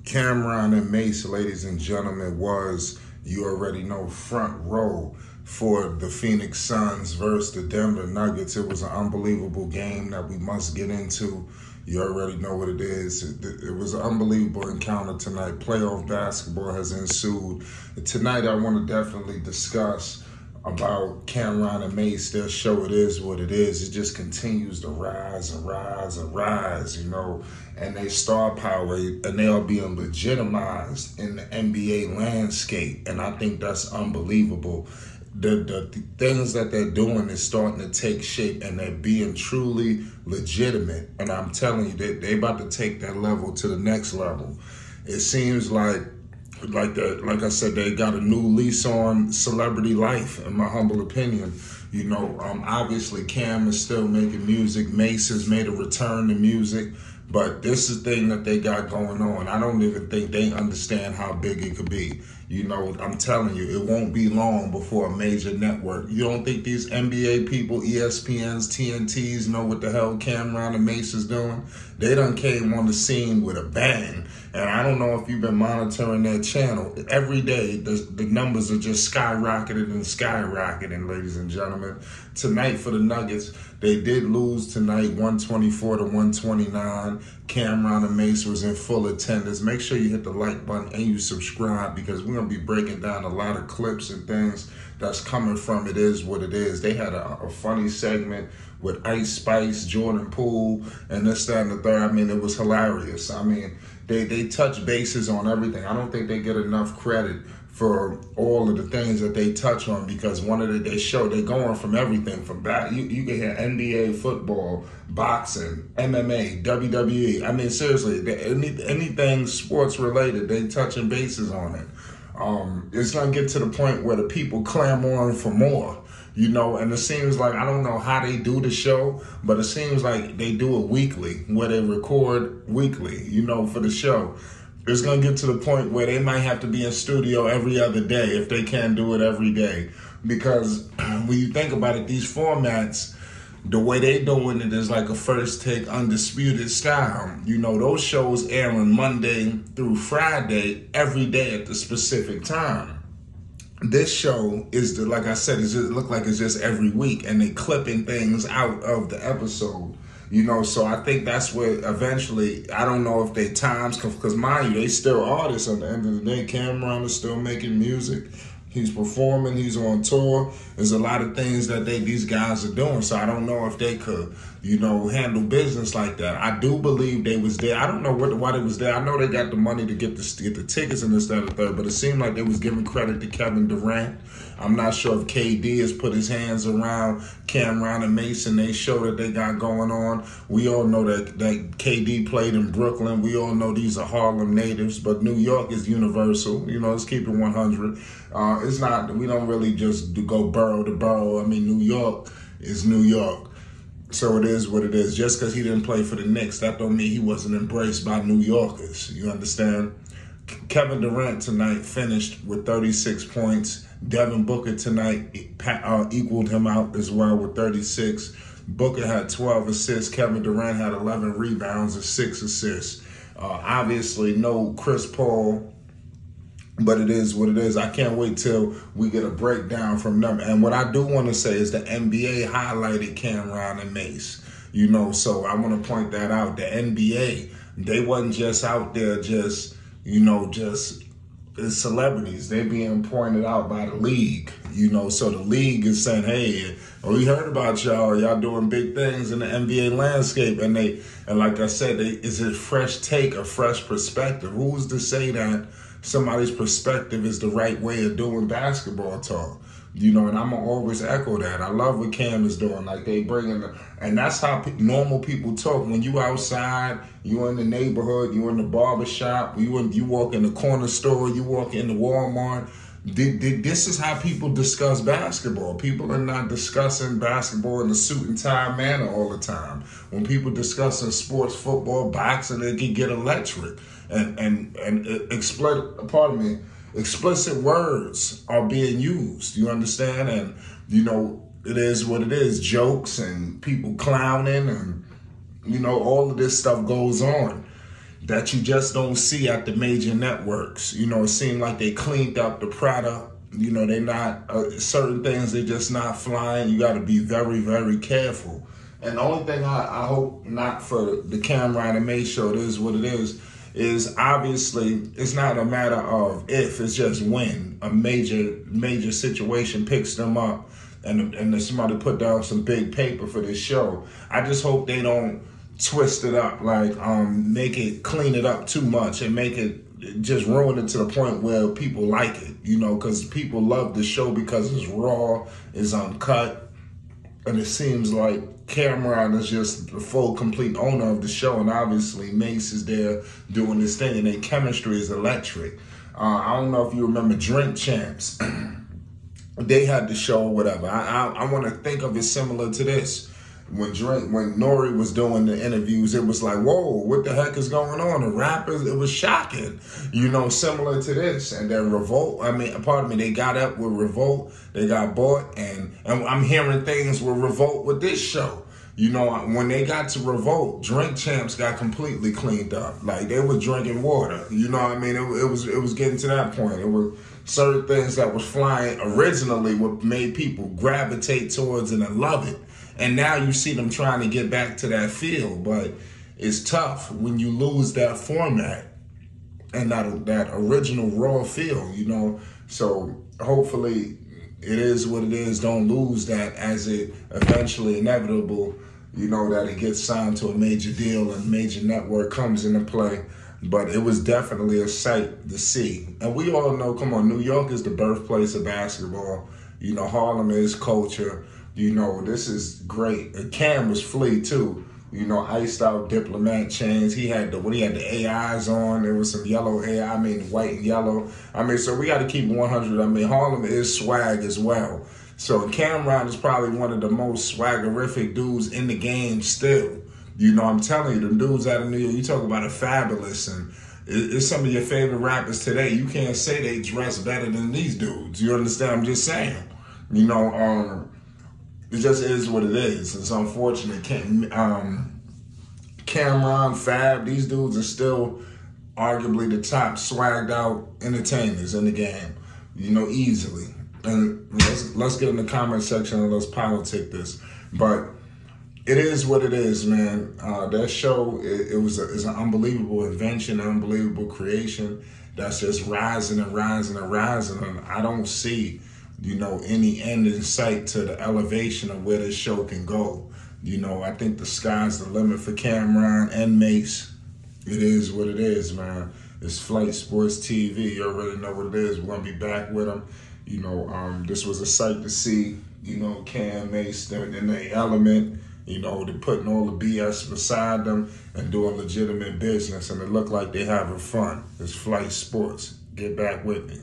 Cameron and Mase, ladies and gentlemen, was, you already know, front row for the Phoenix Suns versus the Denver Nuggets. It was an unbelievable game that we must get into. You already know what it is. It was an unbelievable encounter tonight. Playoff basketball has ensued. Tonight I want to definitely discuss about Cameron and Mase. Their show, it is what it is. It just continues to rise and rise and rise, you know, and they star power, and they are being legitimized in the NBA landscape, and I think that's unbelievable. The things that they're doing is starting to take shape, and they're being truly legitimate, and I'm telling you, they about to take that level to the next level. It seems like I said, they got a new lease on celebrity life, in my humble opinion. You know, obviously Cam is still making music. Mase has made a return to music. But this is the thing that they got going on. I don't even think they understand how big it could be. You know, I'm telling you, it won't be long before a major network. You don't think these NBA people, ESPNs, TNTs, know what the hell Cameron and Mase is doing? They done came on the scene with a bang. And I don't know if you've been monitoring that channel. Every day, the numbers are just skyrocketing and skyrocketing, ladies and gentlemen. Tonight for the Nuggets, they did lose tonight, 124 to 129. Cameron and Mase was in full attendance. Make sure you hit the like button and you subscribe, because we're going to be breaking down a lot of clips and things that's coming from It Is What It Is. They had a funny segment with Ice Spice, Jordan Poole, and this, that, and the third. I mean, it was hilarious. I mean, they touch bases on everything. I don't think they get enough credit for all of the things that they touch on, because they're going from everything from back. You can hear NBA, football, boxing, MMA, WWE. I mean, seriously, anything sports related, they touching bases on it. It's gonna get to the point where the people clamoring for more. You know, and it seems like, I don't know how they do the show, but it seems like they do it weekly, where they record weekly, you know, for the show. It's going to get to the point where they might have to be in studio every other day if they can't do it every day. Because when you think about it, these formats, the way they doing it is like a first take undisputed style. You know, those shows air on Monday through Friday every day at the specific time. This show is, like I said, it look like it's just every week, and they clipping things out of the episode. You know, so I think that's where eventually, I don't know if they times, because mind you, they still artists at the end of the day. Cameron is still making music. He's performing. He's on tour. There's a lot of things that these guys are doing. So I don't know if they could, you know, handle business like that. I do believe they was there. I don't know why they was there. I know they got the money to get the tickets and this, that, and the third, but it seemed like they was giving credit to Kevin Durant. I'm not sure if KD has put his hands around Cameron and Mason. They show that they got going on. We all know that KD played in Brooklyn. We all know these are Harlem natives, but New York is universal. You know, let's keep it 100. It's not, we don't really just go borough to borough. I mean, New York is New York. So it is what it is. Just because he didn't play for the Knicks, that don't mean he wasn't embraced by New Yorkers. You understand? Kevin Durant tonight finished with 36 points. Devin Booker tonight equaled him out as well with 36. Booker had 12 assists. Kevin Durant had 11 rebounds and 6 assists. Obviously, no Chris Paul, but it is what it is. I can't wait till we get a breakdown from them. And what I do want to say is the NBA highlighted Cameron and Mase. You know, so I want to point that out. The NBA, they wasn't just out there just as celebrities. They being pointed out by the league, you know, so the league is saying, hey, we heard about y'all doing big things in the NBA landscape. And like I said, it's a fresh take, a fresh perspective. Who's to say that somebody's perspective is the right way of doing basketball talk? You know, and I'm going to always echo that. I love what Cam is doing. Like, they bringing and that's how normal people talk. When you outside, you in the neighborhood, you in the barbershop, you walk in the corner store, you walk in the Walmart. This is how people discuss basketball. People are not discussing basketball in a suit and tie manner all the time. When people discussing sports, football, boxing, it can get electric. And explicit words are being used, you understand? And, you know, it is what it is. Jokes and people clowning and, you know, all of this stuff goes on. that you just don't see at the major networks. You know, it seemed like they cleaned up the product. You know, they not, certain things, they're just not flying. You got to be very, very careful. And the only thing I hope not for the Cameron and Mase show, it is what it is obviously it's not a matter of if, it's just when a major situation picks them up and somebody put down some big paper for this show. I just hope they don't twist it up, like make it, clean it up too much and make it, just ruin it to the point where people like it, you know, because people love the show because it's raw, it's uncut, and it seems like Cameron is just the full, complete owner of the show, and obviously Mase is there doing this thing, and their chemistry is electric. I don't know if you remember Drink Champs. They had the show or whatever. I want to think of it similar to this. When Nori was doing the interviews, it was like, whoa, what the heck is going on? The rappers, it was shocking, you know, similar to this. And then Revolt, they got up with Revolt, they got bought, and I'm hearing things with Revolt with this show. You know, when they got to Revolt, Drink Champs got completely cleaned up. Like, they were drinking water, you know what I mean? It was getting to that point. It was certain things that was flying originally what made people gravitate towards it and love it. And now you see them trying to get back to that feel, but it's tough when you lose that format and that original raw feel, you know. So hopefully it is what it is. Don't lose that as it eventually inevitable, you know, that it gets signed to a major deal and major network comes into play. But it was definitely a sight to see. And we all know, come on, New York is the birthplace of basketball. You know, Harlem is culture. You know, this is great. Cam was flea too. You know, iced out diplomat chains. He had the AIs on. There was some yellow AI, white and yellow. So we got to keep 100. Harlem is swag as well. So Cameron is probably one of the most swaggerific dudes in the game still. You know, I'm telling you, the dudes out of New York, you talk about a Fabulous, and it's some of your favorite rappers today. You can't say they dress better than these dudes. You understand? I'm just saying. You know, it just is what it is. It's unfortunate. Cameron, Fab, these dudes are still arguably the top swagged out entertainers in the game, you know, easily. And let's get in the comment section and let's politic this. But it is what it is, man. That show, it's an unbelievable invention, an unbelievable creation that's just rising and rising and rising. And I don't see, you know, any end in sight to the elevation of where this show can go. You know, I think the sky's the limit for Cameron and Mase. It is what it is, man. It's Flight Sports TV. You already know what it is. We're going to be back with them. You know, this was a sight to see, you know, Cam, Mase, they're in the element. You know, they're putting all the BS beside them and doing legitimate business. And it looked like they're having fun. It's Flight Sports. Get back with me.